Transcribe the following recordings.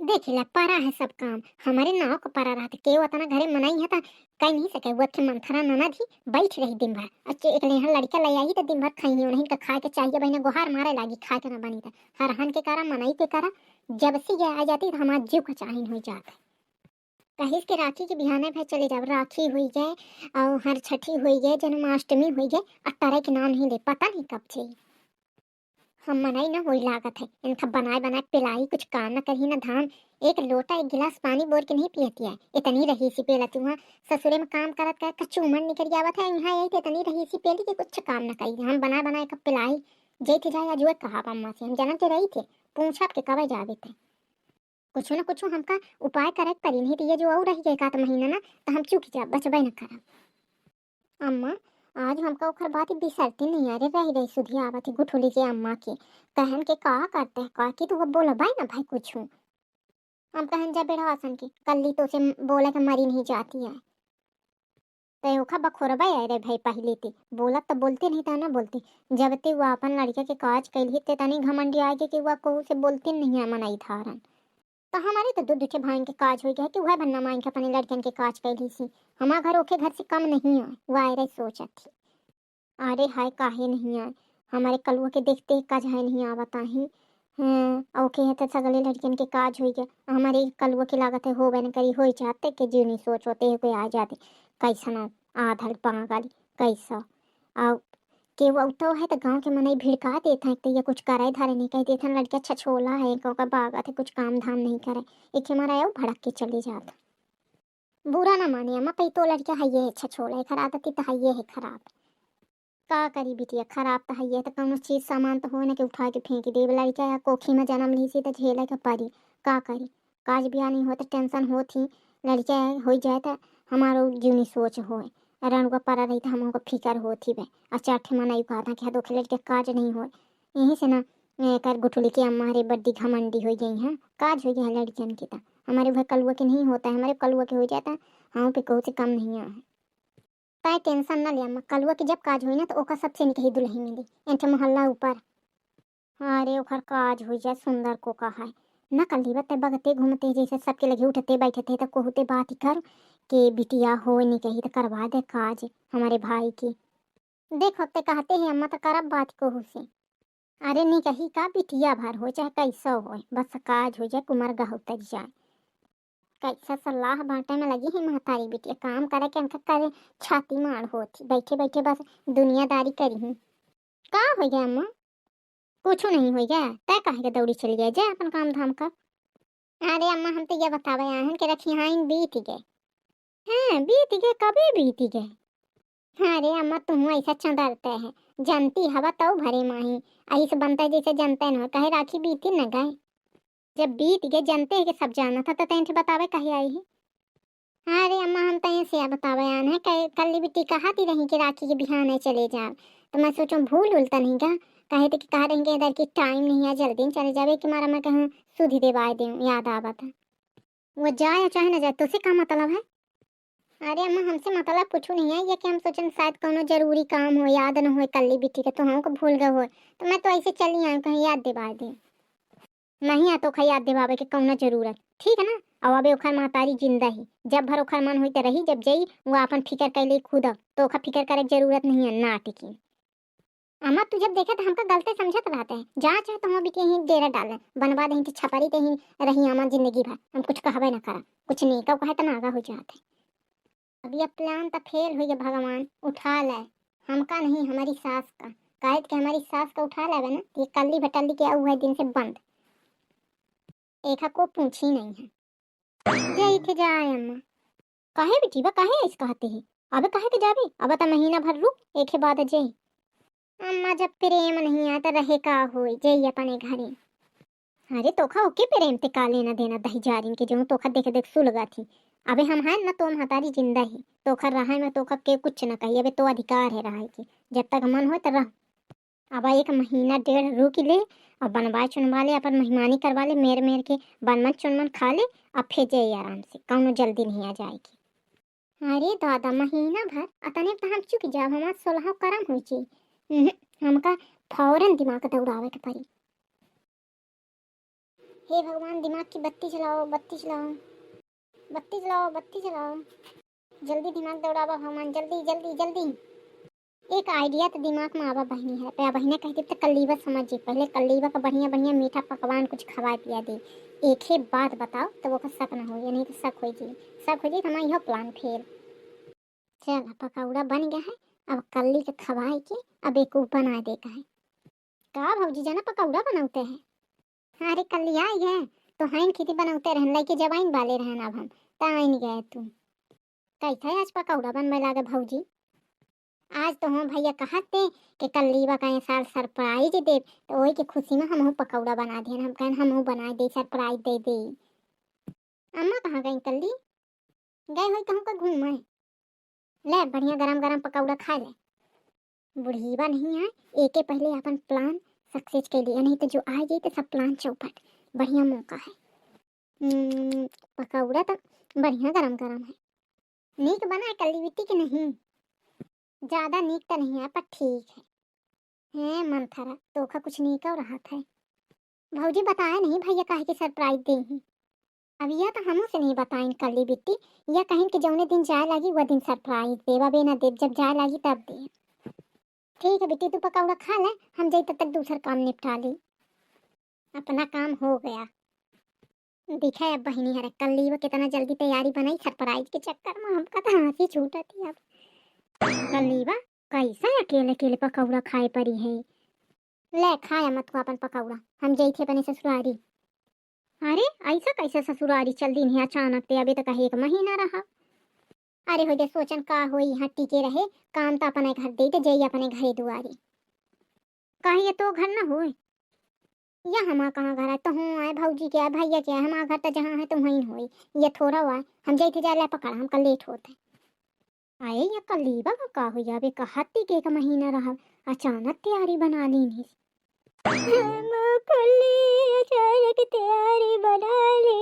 देखिला पारा है सब काम हमारे नाव का पारा रहते के वतना घरे मनाई है ता कहीं नहीं सके वो के मंथरा ननद ही बैठ रही दिन भर अच्छे एक यहाँ लड़का ले आई तो दिन भर खाई नहीं का खाए के चाहिए बहना गुहार मारे लागी खाए के ना बनी था हर हन के करा मनाई के करा जब से ये आ जाती तो हमारा जीव का चाहिए हो जाता कहीं के राखी के बिहाने भाई चले जाओ राखी हुई जाए और हर छठी हुई जाए जन्माष्टमी हुई जाए और तारे के नाम नहीं ले पता नहीं कब से हम मनाई ना वही लागत है इनका बनाए बनाए पिलाई कुछ काम न करी ना धाम एक लोटा एक गिलास पानी बोर के नहीं पियती है इतनी रही सी पेला तू ससुरे में काम करत कर कचूमन निकल आवत है यहाँ आई तो इतनी रही सी पेली कि कुछ काम न करी हम बना बनाए कब पिलाई जे थे जाए अजुए कहा अम्मा से हम जानते रही थे पूछा के कब जावे थे कुछ न कुछ हमका उपाय करे परी नहीं तो ये जो और रही गए का महीना ना तो हम चुक जा बचबे न करा अम्मा आज हमका ओखर बात बिसरती नहीं अरे रही रही सुधी आवत है गुठोली के अम्मा के कहन के का करते हैं का कि तू अब बोला भाई ना भाई कुछ हूँ हम कहन जा बेड़ा आसन की कल्ली तो से बोला के मरी नहीं जाती है तय ओखा बखोर भाई अरे भाई पहले थे बोला तो बोलते नहीं था ना बोलते जब ते वो अपन लड़के के काज कैली ते तनी घमंडी आगे कि वह कहू से बोलते नहीं है मनाई थारन तो हमारे तो दो भाई के काज हो गया कि वह बनना माइन के अपने लड़कन के काज कैली सी हमारा घर ओके घर से कम नहीं है वह अरे सोचत थी अरे हाय काहे नहीं आए हमारे कलुआ के देखते काज है नहीं आवता ही हाँ ओके है तो सगले लड़कियन के काज हो गया हमारे कलुआ की लागत है हो बन करी हो जाते कि जीवनी सोच होते है कोई आ जाते कैसा ना आधल पागल कैसा आ के वो तो है तो गांव के मनई भिड़का देता है तो ये कुछ करे धारे नहीं कह देता लड़का छछोला है का बागत है कुछ काम धाम नहीं करे एक हमारा आयो भड़क के चले जाता बुरा ना माने अम्मा कई तो लड़का है ये छछोला है खराब आदत तो है ये है खराब का करी बिटिया खराब तो है ये तो कौनो चीज सामान तो हो ना कि उठा के फेंक दे लड़का या कोखी में जन्म ली सी तो झेले का परी का करी काज बिया नहीं हो तो टेंशन हो थी लड़का हो जाए तो हमारो जीवनी सोच हो रण का परा रही तो हमको फिकर होती बे अच्छा ठे मनाई कहा था कि दो लड़के काज नहीं हो यहीं से ना कर गुठुली की अम्मा हमारे बड्डी घमंडी हो गई हैं काज हो गया है लड़कियन की तो हमारे भाई कलुआ के नहीं होता है हमारे कलुआ के हो जाता हम पे कहू से कम नहीं है ताई टेंशन ना ले अम्मा कलुआ की जब काज हुई ना तो ओका सबसे निकही दुल्हन मिली एंटे मोहल्ला ऊपर अरे ओखर काज हुई जाए सुंदर को कहा है न कल बते बगते घूमते जैसे सबके लगे उठते बैठते तो कहते बात कर के बिटिया हो नहीं कही तो करवा दे काज हमारे भाई की देखो ते कहते हैं अम्मा तो करब बात को से अरे नहीं कही का बिटिया भर हो चाहे कैसा हो बस काज हो जाए कुमार गाँव तक जाए कैसा सलाह बांटे में लगी है महतारी बिटिया काम करे के अंक करे छाती मार होती बैठे बैठे बस दुनियादारी करी हूँ का हो गया अम्मा कुछ नहीं हो गया तय कहे के दौड़ी चली गया जाए अपन काम धाम कर अरे अम्मा हम तो ये बतावे आहन के रखी हाँ बीत गए हाँ बीत गए कभी बीत गए अरे अम्मा तुम ऐसा चंदरते हैं जनती हवा तो भरे माही ऐसे बनता है जैसे जनते न कहे राखी बीती न गए जब बीत गए जनते है कि सब जाना था तो तेन बतावे कहे आई है अरे अम्मा हम तो ऐसे बतावे आन है कल बिट्टी कहाती रही कि राखी के बिहाने चले जाओ तो मैं सोचो भूल उलता नहीं का कहे थे कि कहा रहेंगे इधर की टाइम नहीं है जल्दी चले जावे कि मारा मैं कहूँ सुधी देवाए दे याद आवा था वो जाए चाहे ना जाए तुझसे क्या मतलब है अरे अम्मा हमसे मतलब कुछ नहीं है ये कि हम सोचन शायद कोनो जरूरी काम हो याद न हो कल्ली बिट्टी के तो हमको भूल गए हो तो मैं तो ऐसे चली आई कहीं याद दिवा दे नहीं आ तो खा याद दिवावे के कौनो जरूरत ठीक है ना अब अबे ओखर महतारी जिंदा ही जब भर ओखर मन हुई तो रही जब जई वो अपन फिकर कैले खुद तो ओखर फिकर करे के जरूरत नहीं है ना टिकी अम्मा तू जब देखे तो हमका गलते समझत रहते हैं जहाँ चाहे तो हम भी कहीं डेरा डाले बनवा दे तो छपारी ते ही रही अम्मा जिंदगी भर हम कुछ कहबे ना करा कुछ नहीं कब कहे तो नागा हो जाते अब ये प्लान तो फेल हुई है भगवान उठा ले हमका नहीं हमारी सास का काहे कि हमारी सास का उठा लेवे ना ये कल्ली भटल्ली के हुआ दिन से बंद एक को पूछी नहीं है जय थे जाए अम्मा काहे बेटी बा काहे इस कहते हैं अब काहे के जाबे अब तो महीना भर रुक एक बाद जय अम्मा जब प्रेम नहीं आता रहे का होई जय अपने घरे अरे तोखा ओके प्रेम ते का लेना देना दही जारिन के जो तोखा देखे देख सुलगा थी अबे हम हैं ना तो हतारी जिंदा ही तोखा रहा में तोखा के कुछ न कही अबे तो अधिकार है रहा की जब तक मन हो तो रह अब एक महीना डेढ़ रुक ले और बनवा चुनवा ले अपन मेहमानी करवा ले मेर मेर के बनमन चुनमन खा ले अब फिर जाइए आराम से कौनो जल्दी नहीं आ जाएगी अरे दादा महीना भर अतने तो हम चुक जाब हमार 16 करम हुई छी हमका फौरन दिमाग दौड़ावे के पड़ी हे भगवान, दिमाग की बत्ती चलाओ, बत्ती चलाओ, बत्ती चलाओ, बत्ती चलाओ। जल्दी दिमाग दौड़ावा भगवान, जल्दी जल्दी जल्दी। एक आइडिया तो दिमाग में आवा बहनी है, पे बहने कहती तो कल्लीवा समझी, पहले कल्लीवा का बढ़िया बढ़िया मीठा पकवान कुछ खवा पिया दे। एक ही बात बताओ तो वो का शक ना हो, या नहीं तो शक हो जी, शक हो जी तो हमारा यह प्लान फेल। चल पकौड़ा बन गया है, अब कल्ली के खवाए के अब एक बना दे का है। का भौजी जाना पकौड़ा बनाते हैं। अरे कल्ली आई है तो हाइन खेती बनाते रहन लाइके जवाइन वाले रहन, अब हम ताइन गए तुम कैसे आज पकौड़ा बनवे लागे भौजी। आज तो हम भैया कहते कि कल्लीवा का साल सरप्राइज दे, तो वही के खुशी में हम पकौड़ा बना दिए, हम कहन हम बना दे सरप्राइज दे दे। अम्मा कहाँ गई कल्ली, गए हुई कहूँ का घूमे, ले बढ़िया गरम गरम पकौड़ा खा ले। बुढ़ीवा नहीं है, एक के पहले अपन प्लान सक्सेस के लिए, नहीं तो जो आ जाए तो सब प्लान चौपट। बढ़िया मौका है। पकौड़ा तो बढ़िया गरम गरम है, नीक बना है कल्ली बिट्टी की नहीं, ज्यादा नीक तो नहीं है पर ठीक है मन थरा तोखा कुछ नीक और रहा था। भौजी बताया नहीं भैया काहे की सरप्राइज दे ही, अब यह तो हमू से नहीं बताइन कल्ली बिट्टी, यह कहीं कि जौने दिन जाए लगी वह दिन सरप्राइज देवा बे ना देव, जब जाए लगी तब दे। ठीक है बिट्टी तू पकौड़ा खा ले, हम जाए तब तक दूसरा काम निपटा ली। अपना काम हो गया। दिखा है अब बहनी है कल्ली वो कितना जल्दी तैयारी बनाई सरप्राइज के चक्कर में, हमका तो हंसी छूटा थी। अब कल्लीवा कैसा अकेले अकेले पकौड़ा खाए परी है, ले खाया मत को अपन पकौड़ा, हम जई थे अपने ससुरारी। अरे ऐसा कैसे ससुरारी चल दिन है अचानक ते, अभी तक एक महीना रहा। अरे हो जा सोचन का हो यहाँ टिके रहे, काम तो अपने घर दे तो जई अपने घरे दुआरी, कहीं तो घर ना हो या हमारा कहाँ घर है तो हूँ आए भौजी के आए भैया के आए, हमारा घर तो जहाँ है तो वहीं हो, ये थोड़ा हुआ है हम जई थे जा पकड़ा, हम कल लेट होते आए या कलीबा का हो जावे कहती के एक महीना रहा, अचानक तैयारी बना ली नहीं। अचानक तैयारी बना ली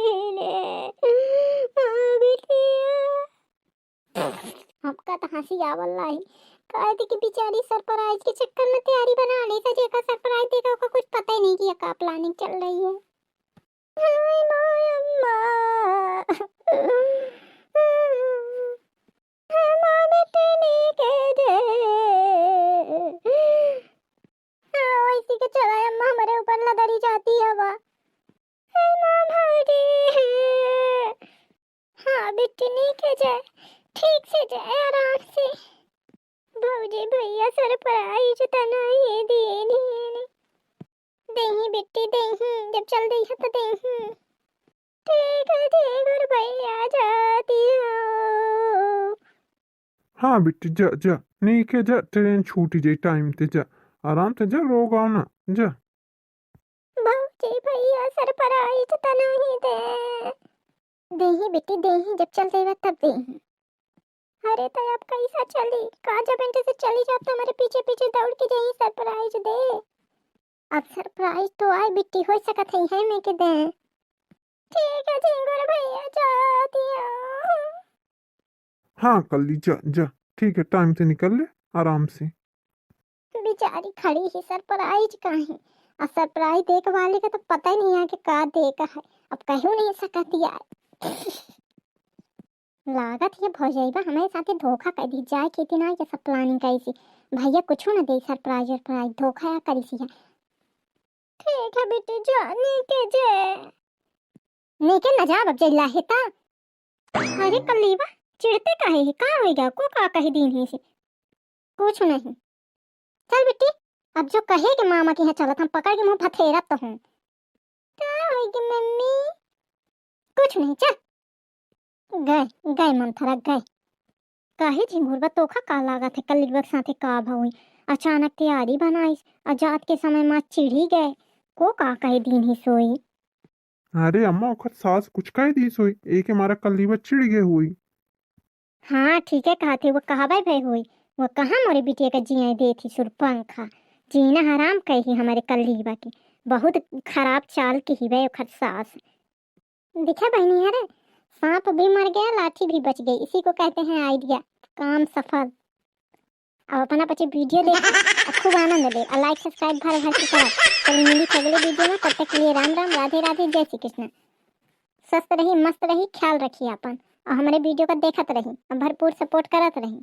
हमका तो हंसी आवल है, कहती कि बेचारी सरप्राइज के चक्कर में तैयारी बना ली था, जेका सरप्राइज देगा उसका कुछ पता ही नहीं कि क्या प्लानिंग चल रही है। हाय माय अम्मा इसी के चला अम्मा हमारे ऊपर लदरी जाती है हवा। हाँ बेटी नीक है जाए, ठीक से जाए आराम से। भौजी भैया सरप्राइज तना ही देनी देही बेटी देही, जब चल रही है तो देही। ठीक है और भैया जाती हो। हाँ बिट्टी जा जा, नहीं के जा, ट्रेन छूटी जाए टाइम ते जा, आराम से जा, रोग आओ ना जा। भौजी भैया सरप्राइज तना ही दे देही बेटी देही, जब चल रही तब देही। अरे तो अब कैसा चली, कहा जब इनके से चली जाए तो हमारे पीछे पीछे दौड़ के जाइए सरप्राइज दे। अब सरप्राइज तो आए बिट्टी हो सकत है मैं के दे। ठीक है झिंगुर भैया जाती हूँ। हाँ कल्ली जा जा, ठीक है टाइम से निकल ले आराम से। बेचारी खड़ी ही सरप्राइज का है, और सरप्राइज देख वाले का तो पता ही नहीं है कि का देगा है, अब कहूँ नहीं सकती यार। लागत ये भौजाइबा हमारे साथ धोखा कर दी जाए खेती ना, ये सब प्लानिंग कैसी भैया कुछ ना दे सरप्राइज सरप्राइज धोखा या करी सी है। ठीक है बेटी जाने के जे नेके न जा अब जइला है ता। अरे कल्लीवा चिढ़ते काहे है, का होएगा को का कह दीन है से कुछ नहीं। चल बेटी अब जो कहे कि मामा के यहाँ चलत हम पकड़ के मुंह फथेरत तो हूँ। का होएगी मम्मी, कुछ नहीं चल। गए गए मंथरा गए, काहे झिंगुरबा तोखा का लागत है कल्लीवा के साथे का भई, अचानक तैयारी बनाई आजाद के समय माँ चिढ़ी गए को का कहे दीन ही सोई। अरे अम्मा ओखर सास कुछ कह दी सोई, एक हमारा कल्लीवा चिढ़ गए हुई। हाँ ठीक है कहा थे वो कहावे भय हुई, वो कहाँ मोरे बिटिया का जिया दे थी सुरपंखा, जीना हराम कही हमारे कल्लीवा की, बहुत खराब चाल की ही वह ओखर सास। दिखा बहनी है रे, सांप भी मर गया लाठी भी बच गई, इसी को कहते हैं आइडिया, काम सफल। और अपना पचे वीडियो देखी और खूब आनंद ले और लाइक सब्सक्राइब भर भर के करा। चलिए मिली अगले वीडियो में, तब तक के लिए राम राम, राधे राधे, जय श्री कृष्ण। स्वस्थ रही, मस्त रही, ख्याल रखिए अपन और हमारे वीडियो का देखत रही और भरपूर सपोर्ट करत रही।